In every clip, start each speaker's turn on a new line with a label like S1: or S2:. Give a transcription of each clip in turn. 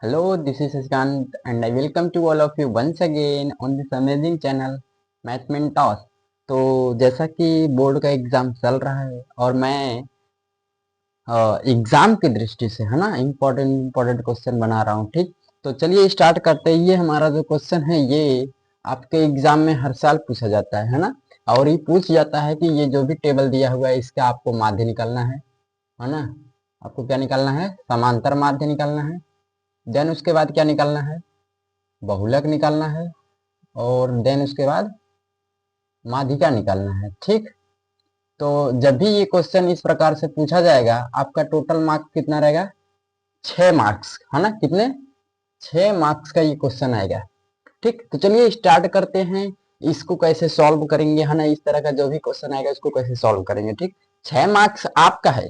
S1: Hello, this is Shashikant and I welcome to all of you once again on this amazing channel मैथमेंटॉस। तो जैसा कि board का exam चल रहा है और मैं एग्जाम की दृष्टि से है ना इम्पोर्टेंट क्वेश्चन बना रहा हूँ। ठीक, तो चलिए स्टार्ट करते हैं। ये हमारा जो क्वेश्चन है ये आपके एग्जाम में हर साल पूछा जाता है ना। और ये पूछ जाता है कि ये जो भी टेबल दिया हुआ है इसका आपको माध्य निकालना है ना। आपको क्या निकालना है? समांतर माध्य निकालना है। देन उसके बाद क्या निकालना है? बहुलक निकालना है। और देन उसके बाद माध्यिका निकालना है। ठीक, तो जब भी ये क्वेश्चन इस प्रकार से पूछा जाएगा आपका टोटल मार्क्स कितना रहेगा? 6 मार्क्स, है ना। कितने? 6 मार्क्स का ये क्वेश्चन आएगा। ठीक, तो चलिए स्टार्ट करते हैं। इसको कैसे सॉल्व करेंगे, है ना। इस तरह का जो भी क्वेश्चन आएगा उसको कैसे सॉल्व करेंगे। ठीक, 6 मार्क्स आपका है।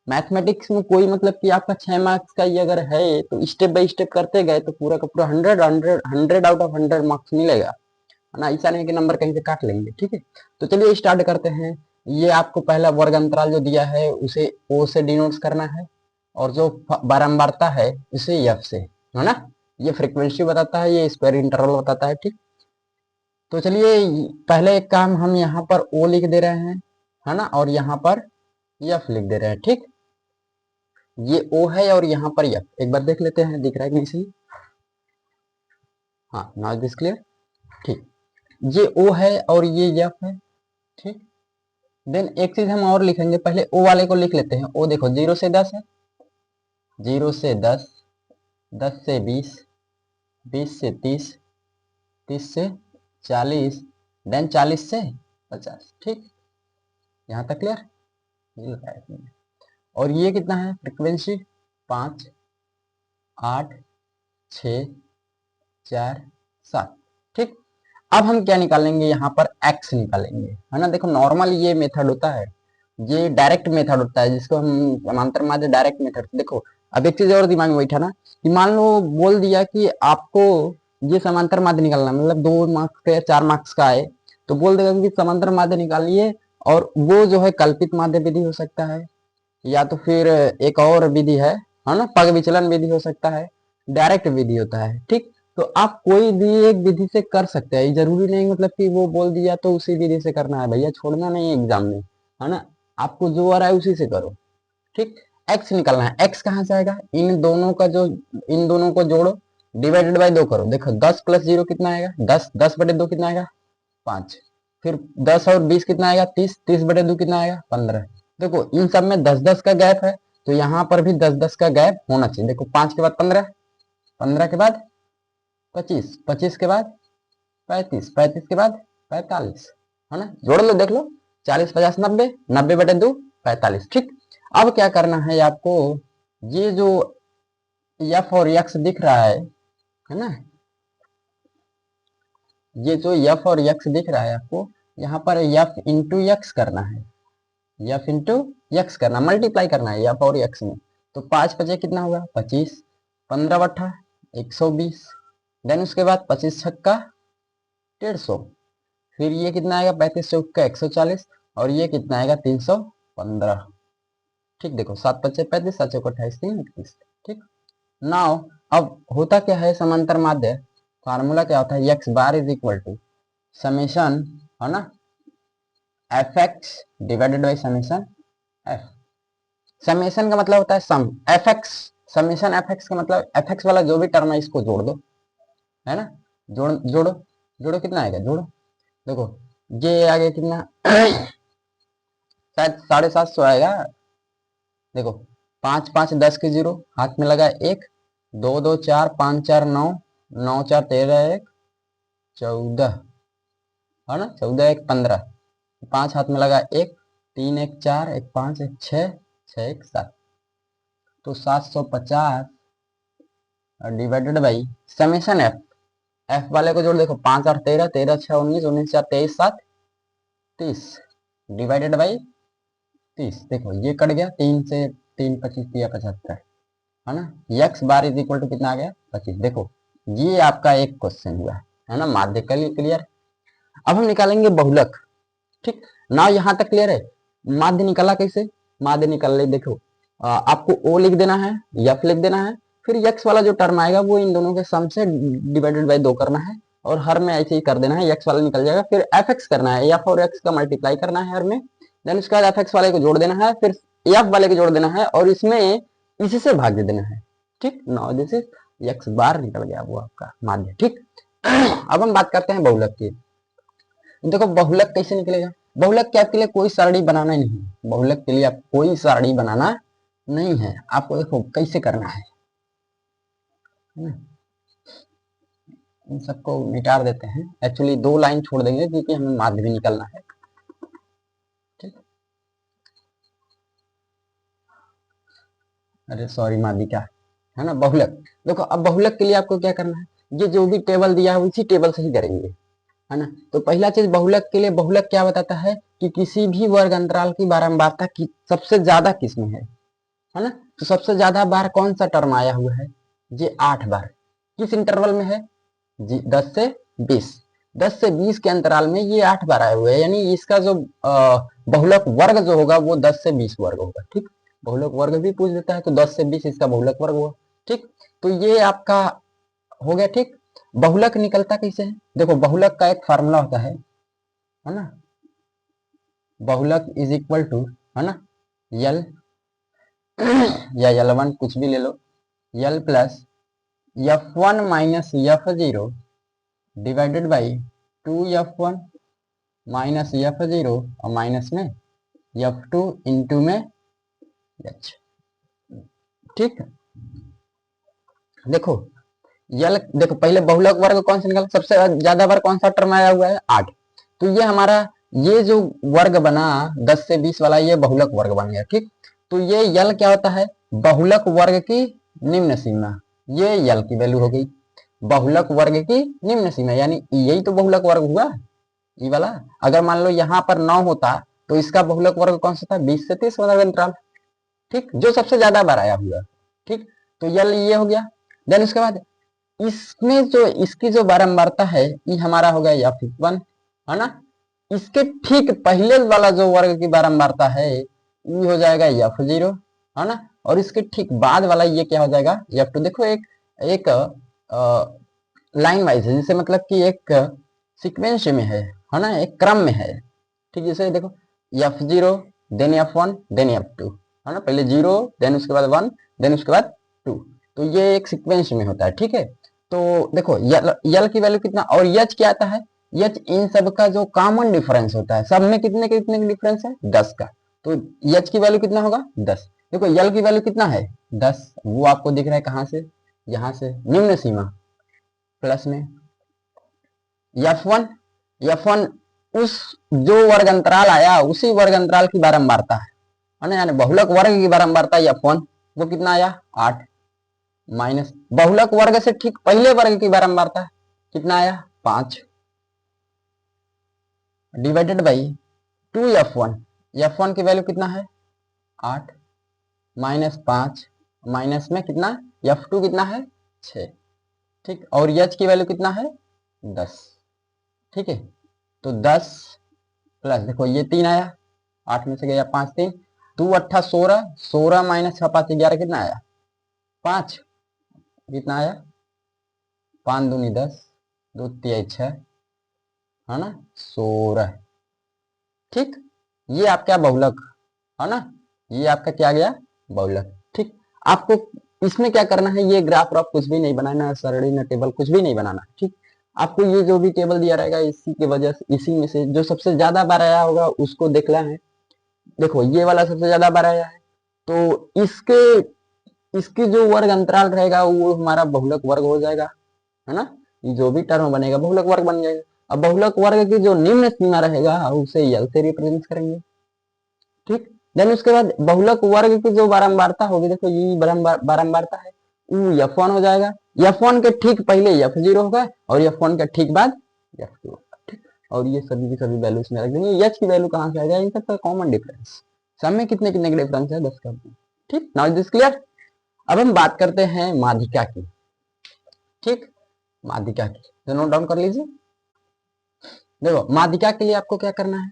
S1: मैथमेटिक्स में कोई मतलब कि आपका 6 मार्क्स का ये अगर है तो स्टेप बाय स्टेप करते गए तो पूरा का पूरा 100 आउट ऑफ 100 मार्क्स मिलेगा, है ना। ऐसा नहीं कि नंबर कहीं से काट लेंगे। ठीक है, तो चलिए स्टार्ट करते हैं। ये आपको पहला वर्ग अंतराल जो दिया है उसे ओ से डिनोट करना है और जो बारंबारता है उसे एफ से, है ना। ये फ्रीक्वेंसी बताता है, ये स्क्वायर इंटरवल बताता है। ठीक, तो चलिए पहले एक काम हम यहाँ पर ओ लिख दे रहे हैं, है ना, और यहाँ पर एफ लिख दे रहे हैं। ठीक, ये ओ है और यहाँ पर एफ। एक बार देख लेते हैं दिख रहा है कि नहीं सही। हाँ, नाउ दिस क्लियर। ठीक, ये ओ है और ये एफ है। ठीक, देन एक चीज हम और लिखेंगे, पहले ओ वाले को लिख लेते हैं। ओ देखो 0 से 10 है, 0 से 10, 10 से 20, 20 से 30, 30 से 40, देन 40 से 50। ठीक, यहाँ तक क्लियर। ये लगाया इसमें। और ये कितना है फ्रीक्वेंसी? 5, 8, 6, 4, 7। ठीक, अब हम क्या निकालेंगे? यहाँ पर x निकालेंगे, है ना। देखो नॉर्मल ये मेथड होता है, ये डायरेक्ट मेथड होता है जिसको हम समांतर माध्य डायरेक्ट मेथड। देखो अब एक चीज और दिमाग में बैठा ना कि मान लो बोल दिया कि आपको ये समांतर माध्य निकालना, मतलब 2 मार्क्स का या 4 मार्क्स का है, तो बोल देगा कि समांतर माध्य निकालिए। और वो जो है कल्पित माध्य विधि हो सकता है, या तो फिर एक और विधि है ना, पग विचलन विधि हो सकता है, डायरेक्ट विधि होता है। ठीक, तो आप कोई भी एक विधि से कर सकते हैं, जरूरी नहीं मतलब कि वो बोल दिया तो उसी विधि से करना है। भैया छोड़ना नहीं है एग्जाम में, है ना। आपको जो आ रहा है उसी से करो। ठीक, एक्स निकालना है। एक्स कहाँ से आएगा? इन दोनों को जोड़ो, डिवाइडेड बाय 2 करो। देखो 10 + 0 कितना आएगा? 10, 10/2 कितना आएगा? 5। फिर 10 और 20 कितना आएगा? 30, 30/2 कितना आएगा? 15। देखो इन सब में 10-10 का गैप है, तो यहाँ पर भी 10-10 का गैप होना चाहिए। देखो 5 के बाद 15, 15 के बाद 25, 25 के बाद 35, 35 के बाद 45, है ना। जोड़ लो, देख लो। 40, 50, 90, 90/2 45। ठीक, अब क्या करना है आपको? ये जो एफ और एक्स दिख रहा है ना, ये जो एफ और एक्स दिख रहा है आपको, यहाँ पर एफ इंटू एक्स करना है। एफ इंटू एक्स करना, मल्टीप्लाई करना है एफ और एक्स में। तो 5×5 कितना होगा? 25, 15/8 120, देन उसके बाद 25×6 150। फिर ये कितना आएगा? 35×4 140, और ये कितना आएगा? 315। ठीक, देखो 7×5 35, 7×4 28, 3 31। ठीक, नाउ अब होता क्या है समांतर माध्य? फार्मूला क्या होता है? X bar is equal to summation, है ना, f x divided by summation f. Summation का मतलब होता है sum, f x summation f x का मतलब एफ एक्स वाला जो भी टर्म है इसको जोड़ दो, है ना। जोड़ो, जोड़ो कितना आएगा? जोड़ो, देखो ये आगे कितना शायद 750 आएगा। देखो 5 5 10 के 0, हाथ में लगा 1, 2 2 4, 5 4 9, 9 4 13, 1 14, है ना, 14 1 15, 5 हाथ में लगा 1, 3 1 4, 1 5, 1 6, 6 1 7। तो 750 divided by summation F. F वाले को जोड़, देखो 5 और 13, 13 6 19, 19 4 23 7 30, डिवाइडेड बाई 30। देखो ये कट गया, 3 से 3 25 दिया 75, है ना। X bar is equal to कितना आ गया? 25। देखो ये आपका एक क्वेश्चन हुआ, है ना, माध्य क्लियर। अब हम निकालेंगे बहुलक। ठीक, ना यहाँ तक क्लियर है। माध्य निकाला कैसे? माध्य निकाल ले, देखो आपको ओ लिख देना है, एफ लिख देना है, फिर x वाला जो टर्म आएगा वो इन दोनों के सम से डिवाइडेड बाय 2 करना है और हर में ऐसे ही कर देना है, x वाला निकल जाएगा। फिर fx करना है, f और x का मल्टीप्लाई करना है हर में, देन उसके बाद fx वाले को जोड़ देना है, फिर f वाले को जोड़ देना है और इसमें इसी से भाग दे देना है। ठीक, नाउ दिस इज x बार निकल गया वो आपका माध्य। ठीक, अब हम बात करते हैं बहुलक की। देखो बहुलक कैसे निकलेगा। बहुलक के आपके लिए कोई सारणी बनाना ही नहीं, बहुलक के लिए आप कोई सारणी बनाना नहीं है आपको। देखो कैसे करना है, इन सबको मिटा देते हैं। एक्चुअली 2 लाइन छोड़ देंगे क्योंकि हमें माध्य भी निकलना है। ठीक, अरे सॉरी माध्यिका है ना, बहुलक। देखो अब बहुलक के लिए आपको क्या करना है, ये जो भी टेबल दिया है उसी टेबल से ही करेंगे, है ना। तो पहला चीज बहुलक के लिए, बहुलक क्या बताता है कि किसी भी वर्ग अंतराल की बारंबारता की सबसे ज्यादा किसमें है ना। तो सबसे ज्यादा बार कौन सा टर्म आया हुआ है, ये 8 बार। किस इंटरवल में है जी, 10 से 20। 10 से 20 के अंतराल में ये 8 बार आए हुए हैं, यानी इसका जो बहुलक वर्ग जो होगा वो 10 से 20 वर्ग होगा। ठीक, बहुलक वर्ग भी पूछ देता है तो 10 से 20 इसका बहुलक वर्ग हुआ। ठीक, तो ये आपका हो गया। ठीक, बहुलक निकलता कैसे है, देखो बहुलक का एक फार्मूला होता है ना। बहुलक इज इक्वल टू, है ना, यल या L1 कुछ भी ले लो, l plus F1 minus F0 divided by 2F1 minus F0 और माइनस में F2 इंटू में H। ठीक, देखो यल, देखो पहले बहुलक वर्ग कौन सा निकला, सबसे ज्यादा बार कौन सा टर्म आया हुआ है 8। तो ये हमारा ये जो वर्ग बना 10 से 20 वाला ये बहुलक वर्ग बन गया। ठीक, तो ये यल क्या होता है, बहुलक वर्ग की निम्न सीमा, ये यल की वैल्यू हो गई बहुलक वर्ग की निम्न सीमा, यानी यही तो बहुलक वर्ग हुआ ये वाला। अगर मान लो यहाँ पर 9 होता तो इसका बहुलक वर्ग कौन सा था, 20 से 30 वाला अंतराल। ठीक, जो सबसे ज्यादा बार आया हुआ। ठीक, तो यल ये हो गया। देन उसके बाद इसमें जो इसकी जो बारंबारता है ये हमारा हो गया F1, है ना। इसके ठीक पहले वाला जो वर्ग की बारंबारता है ये हो जाएगा F0, है ना। और इसके ठीक बाद वाला ये क्या हो जाएगा F2। देखो एक एक लाइन वाइज है, जैसे मतलब कि एक सीक्वेंस में है ना, एक क्रम में है। ठीक, जैसे देखो F0 then F1 then F2, है ना, पहले 0 देन उसके बाद 1 देन उसके बाद 2। तो ये एक सीक्वेंस में होता है। ठीक है, तो देखो यल की वैल्यू कितना और एच क्या आता है, एच इन सब का जो कॉमन डिफरेंस होता है, सब में कितने कितने डिफरेंस है 10 का। तो एच की वैल्यू कितना होगा 10। देखो यल की वैल्यू कितना है 10, वो आपको दिख रहा है कहां से, यहां से निम्न सीमा प्लस में F1, F1 उस जो वर्ग अंतराल आया उसी वर्ग अंतराल की बारंबारता है ना, यानी बहुलक वर्ग की बारंबारता F1 वो कितना आया 8 माइनस बहुलक वर्ग से ठीक पहले वर्ग की बारंबारता कितना आया 5 डिवाइडेड बाई 2F1। F1 की वैल्यू कितना है 8 माइनस 5 माइनस में कितना F2 कितना है 6। ठीक, और H की वैल्यू कितना है 10। ठीक है, तो 10 प्लस देखो ये 3 आया, 8 में से गया 5 3 2 8 16 16 माइनस 6 5 11 कितना आया 5, कितना आया 5 दूनी 10 2 3 6, है ना 16। ठीक, ये आपका बहुलक है ना, ये आपका क्या गया बहुलक। ठीक, आपको इसमें क्या करना है, ये ग्राफ व्राफ कुछ भी नहीं बनाना, सरणी न टेबल कुछ भी नहीं बनाना। ठीक, आपको ये जो भी टेबल दिया रहेगा इसी की वजह से, इसी में से जो सबसे ज्यादा बार आया होगा उसको देखना है। देखो ये वाला सबसे ज्यादा बार आया है तो इसकी जो वर्ग अंतराल रहेगा वो हमारा बहुलक वर्ग हो जाएगा, है ना। ये जो भी टर्म बनेगा बहुलक वर्ग बन जाएगा। अब बहुलक वर्ग की जो निम्न सीमा रहेगा उसे यल से रिप्रेजेंट करेंगे। ठीक, देन उसके बाद बहुलक वर्ग की जो बारंबारता होगी, देखो ये बारंबारता है वो F1 हो जाएगा। F1 के ठीक पहले F0 होगा और F1 के ठीक बाद F2 होगा। ठीक, और ये सभी की सभी वैल्यूज में रख देंगे। H की वैल्यू कहां से आ जाएगा, इन सबका कॉमन डिफरेंस, सब में कितने कितने के डिफरेंस है 10 का। ठीक, नाउ दिस क्लियर। अब हम बात करते हैं माध्यिका की। ठीक, माध्यिका की तो नोट डाउन कर लीजिए। देखो माध्यिका के लिए आपको क्या करना है,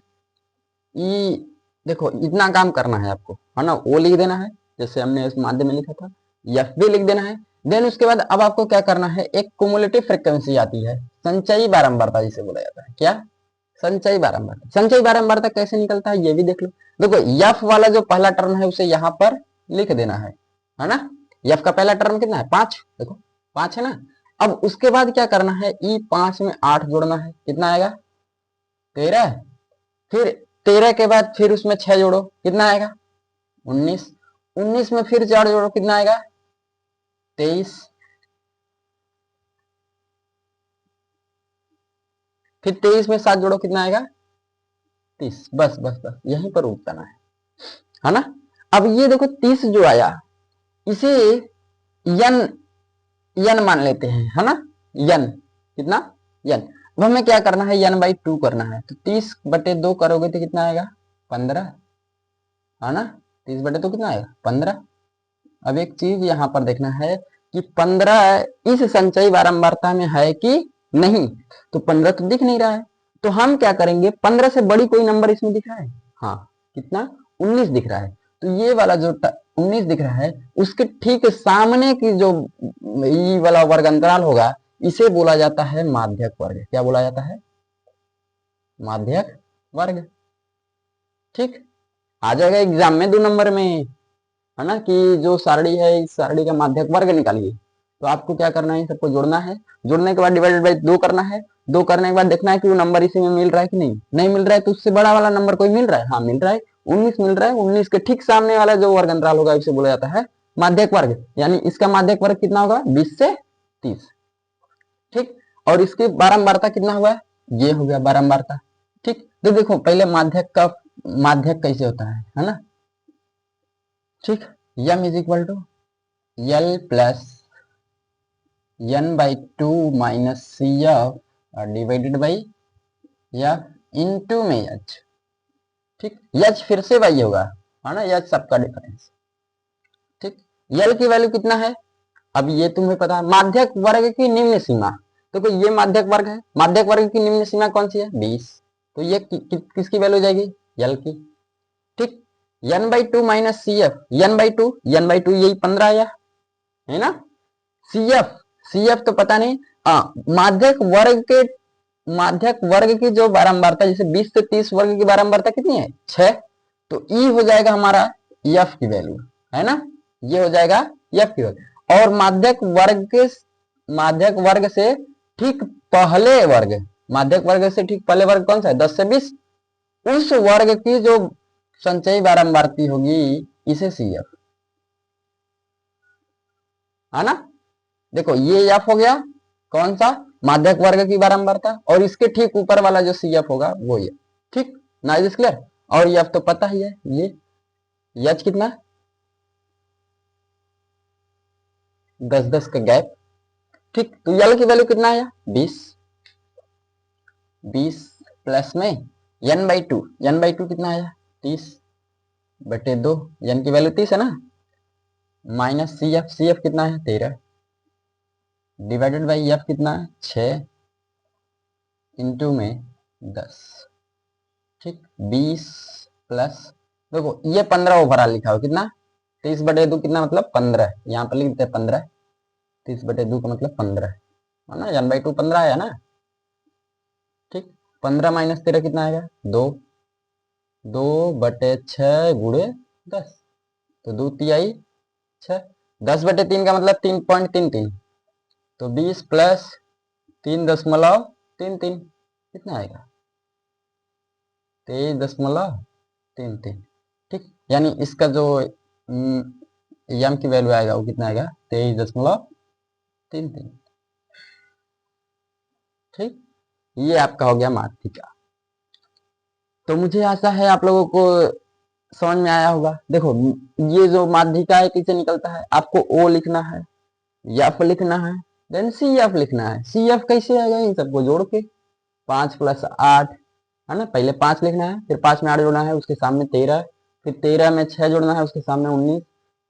S1: ये देखो इतना काम करना है आपको, है ना। वो लिख देना है जैसे हमने इस माध्यम में लिखा था, एफ भी लिख देना है। देन उसके बाद अब आपको क्या करना है, एक कुमुलेटिव फ्रीक्वेंसी आती है, संचयी बारंबारता जिसे बोला जाता है। क्या? संचयी बारंबारता। संचयी बारंबारता कैसे निकलता है ये भी देख लो। देखो यफ वाला जो पहला टर्म है उसे यहाँ पर लिख देना है ना। यफ का पहला टर्म कितना है? 5। देखो 5 है ना। अब उसके बाद क्या करना है, E5 में 8 जोड़ना है, कितना आएगा? 13। फिर 13 के बाद फिर उसमें 6 जोड़ो, कितना आएगा? 19। 19 में फिर 4 जोड़ो, कितना आएगा? 23। फिर 23 में 7 जोड़ो, कितना आएगा? 30। बस बस बस यहीं पर रुकना है ना। अब ये देखो 30 जो आया इसे यन यन मान लेते हैं, है ना। यन कितना? यन। अब हमें क्या करना है, यन बाई 2 करना है। तो 30/2 करोगे तो कितना आएगा? 15, है ना। 30/2 कितना आएगा? 15। अब एक चीज यहाँ पर देखना है कि 15 इस संचयी बारंबारता में है कि नहीं। तो 15 तो दिख नहीं रहा है, तो हम क्या करेंगे, 15 से बड़ी कोई नंबर इसमें दिख रहा है? हाँ, कितना? 19 दिख रहा है। तो ये वाला जो 19 दिख रहा है उसके ठीक सामने की जो ये वाला वर्ग अंतराल होगा इसे बोला जाता है माध्यक वर्ग। क्या बोला जाता है? माध्यक वर्ग। ठीक, आ जाएगा एग्जाम में 2 नंबर में, है ना, कि जो सारणी है इस सारणी का माध्यक वर्ग निकालिए। तो आपको क्या करना है, सबको जोड़ना है। जोड़ने के बाद डिवाइडेड बाई 2 करना है। 2 करने के बाद देखना है कि वो नंबर इसी में मिल रहा है कि नहीं। नहीं मिल रहा है तो उससे बड़ा वाला नंबर कोई मिल रहा है? हाँ मिल रहा है, 19 मिल रहा है। 19 के ठीक सामने वाला जो वर्ग अंतराल होगा इसे बोला जाता है माध्यक वर्ग। यानी इसका माध्यक वर्ग कितना होगा? 20 से 30। ठीक, और इसकी बारंबारता कितना हुआ? ये हो गया बारंबारता। ठीक, तो देखो पहले माध्यक का माध्यक कैसे होता है ना। ठीक, m is equal to L plus n/2 minus C F divided by F into में h। ठीक, h फिर से y होगा, है ना, h सबका डिफरेंस। ठीक, L की वैल्यू कितना है? अब ये तुम्हें पता है, माध्यक वर्ग की निम्न सीमा। तो ये माध्यक वर्ग है, माध्यक वर्ग की निम्न सीमा कौन सी है? 20। तो ये किसकी वैल्यू जाएगी? L की। ठीक, n/2 minus C F, n/2 यही 15 आया है ना। CF तो पता नहीं। माध्यक वर्ग की जो बारंबारता, जैसे 20 से 30 वर्ग की बारंबारता कितनी है? 6। तो E हो जाएगा हमारा F की वैल्यू, है ना। ये हो जाएगा F की वैल्यू। और माध्यक वर्ग से ठीक पहले वर्ग, माध्यक वर्ग से ठीक पहले वर्ग कौन सा है? 10 से 20। उस वर्ग की जो संचयी बारंबारती होगी इसे CF, है ना। देखो ये F हो गया कौन सा? माध्यक वर्ग की बारंबारता। और इसके ठीक ऊपर वाला जो CF होगा वो ये। ठीक ना, इज क्लियर। और F तो पता ही है, ये H कितना? 10-10 का गैप। ठीक, तो L की वैल्यू कितना आया? 20। 20 प्लस में n/2 कितना आया? 30/2। n की वैल्यू 30 है ना, माइनस CF कितना है? 13 डिवाइडेड बाई F कितना है? 6 इंटू में 10। ठीक, 20 प्लस, देखो ये 15 ओवरऑल लिखा हो, कितना? 30/2 कितना मतलब 15, यहाँ पर लिख देते हैं 15। 30/2 का मतलब 15 है ना, n/2 15 आया ना। ठीक, 15 माइनस 13 कितना आएगा? 2। 2/6 गुणे 10, तो 2 तिहाई 6। 10/3 का मतलब 3.33। तो 20 प्लस 3.33 कितना आएगा? 23.33। ठीक, यानी इसका जो यम की वैल्यू आएगा वो कितना आएगा? 23.33। ठीक, ये आपका हो गया माध्यिका। तो मुझे आशा है आप लोगों को समझ में आया होगा। देखो ये जो माध्यिका है किसे निकलता है, आपको ओ लिखना है, एफ लिखना है, देन CF लिखना है। CF कैसे आएगा? इन सबको जोड़ के 5 + 8, है ना। पहले 5 लिखना है, फिर 5 में 8 जोड़ना है, उसके सामने 13, फिर 13 में 6 जोड़ना है, उसके सामने 19,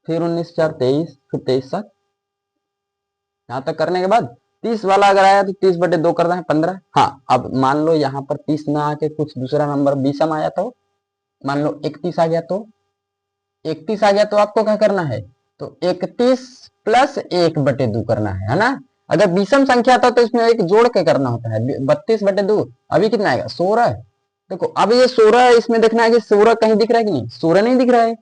S1: फिर 19 4 23, फिर 23 7। यहाँ तक करने के बाद 30 वाला अगर आया तो 30/2 करना है 15। हाँ, अब मान लो यहाँ पर 30 ना आके कुछ दूसरा नंबर 20 आया तो, मान लो 31 आ गया तो, 31 आ गया तो आपको क्या करना है, तो 31 प्लस 1/2 करना है ना। अगर विषम संख्या था तो इसमें एक जोड़ के करना होता है। 32/2 अभी कितना आएगा 16। देखो अब ये 16 है, इसमें देखना है कि 16 कहीं दिख रहा है कि नहीं, 16 नहीं दिख रहा है।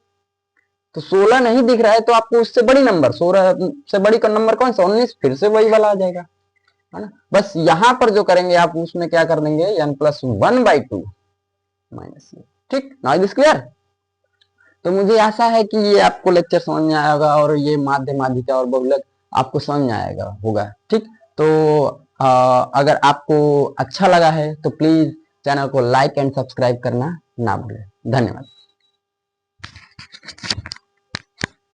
S1: तो 16 नहीं दिख रहा है तो आपको उससे बड़ी नंबर 16 से बड़ी का नंबर कौन सा 19, फिर से वही वाला आ जाएगा, है ना। बस यहां पर जो करेंगे आप उसमें क्या कर देंगे n+1/2 माइनस, ठीक ना। This clear. तो मुझे आशा है कि ये आपको लेक्चर समझ में आएगा और ये माध्य माध्यिका और बहुलक आपको समझ में आएगा होगा, ठीक। तो अगर आपको अच्छा लगा है तो प्लीज चैनल को लाइक एंड सब्सक्राइब करना ना भूलें। धन्यवाद।